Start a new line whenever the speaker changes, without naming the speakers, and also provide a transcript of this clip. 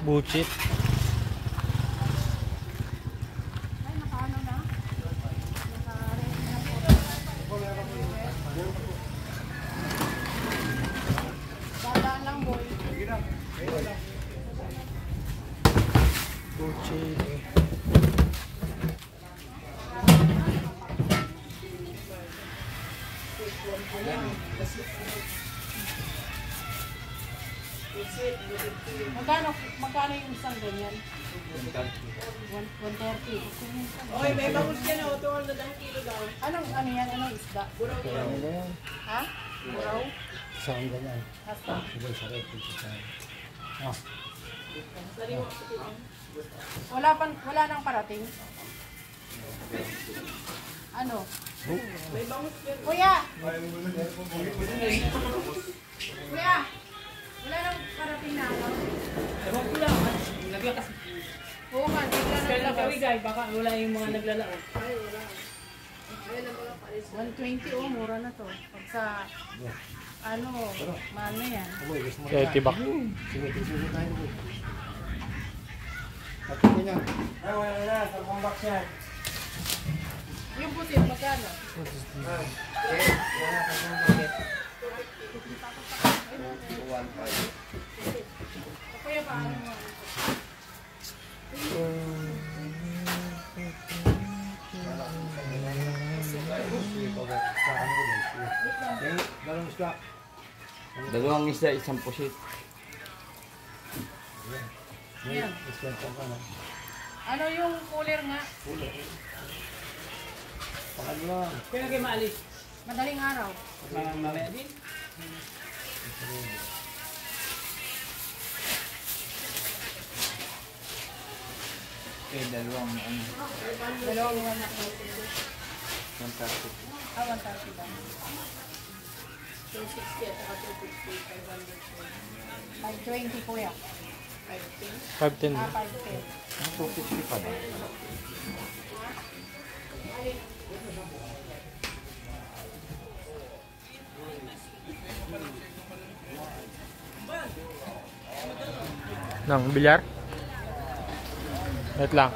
Buchit.
Ay, nakaano na? Dadaan lang, boy.
Buchit.
Magkano yung isang ganyan? 130.
Oy, may bangus yan o. 200 ang kilo daw.
Ano yan? Anong isda?
Buraw yan.
Ha? Buraw?
Saan ganyan?
Hasta.
Sige, sarap. Ah.
Wala nang parating. Ano?
May bangus yan.
Kuya! Kuya! Wala nang parating na ako.
Ewan ko lang. Lagyan kasi.
Oo nga, di ka
Kaya
naglabas.
nakawigay, baka wala yung mga naglalao.
Ay, wala. 120 oh, mura na to. Pag sa, ano, mahal na yan.
Kaya tibak.
Sige, sige tayo. Pati ko niya.
Ay, wala na. Salpang box yan.
Yung pusit, magkano? Kuya, paano mo?
Dalawang isda.
Dalawang isda, isang pusit.
Yan.
Isda pa na.
Ano yung cooler nga?
Pakal lang.
Kaya kayo maalis.
Madaling araw.
Mamaya din.
Okay, dalawang ano.
Dalawang wala.
130.
130 ba?
260 at saka 250, 500.
520 kuya.
510.
510.
Ang 250 pa ba?
Nang bilyar? Wait lang.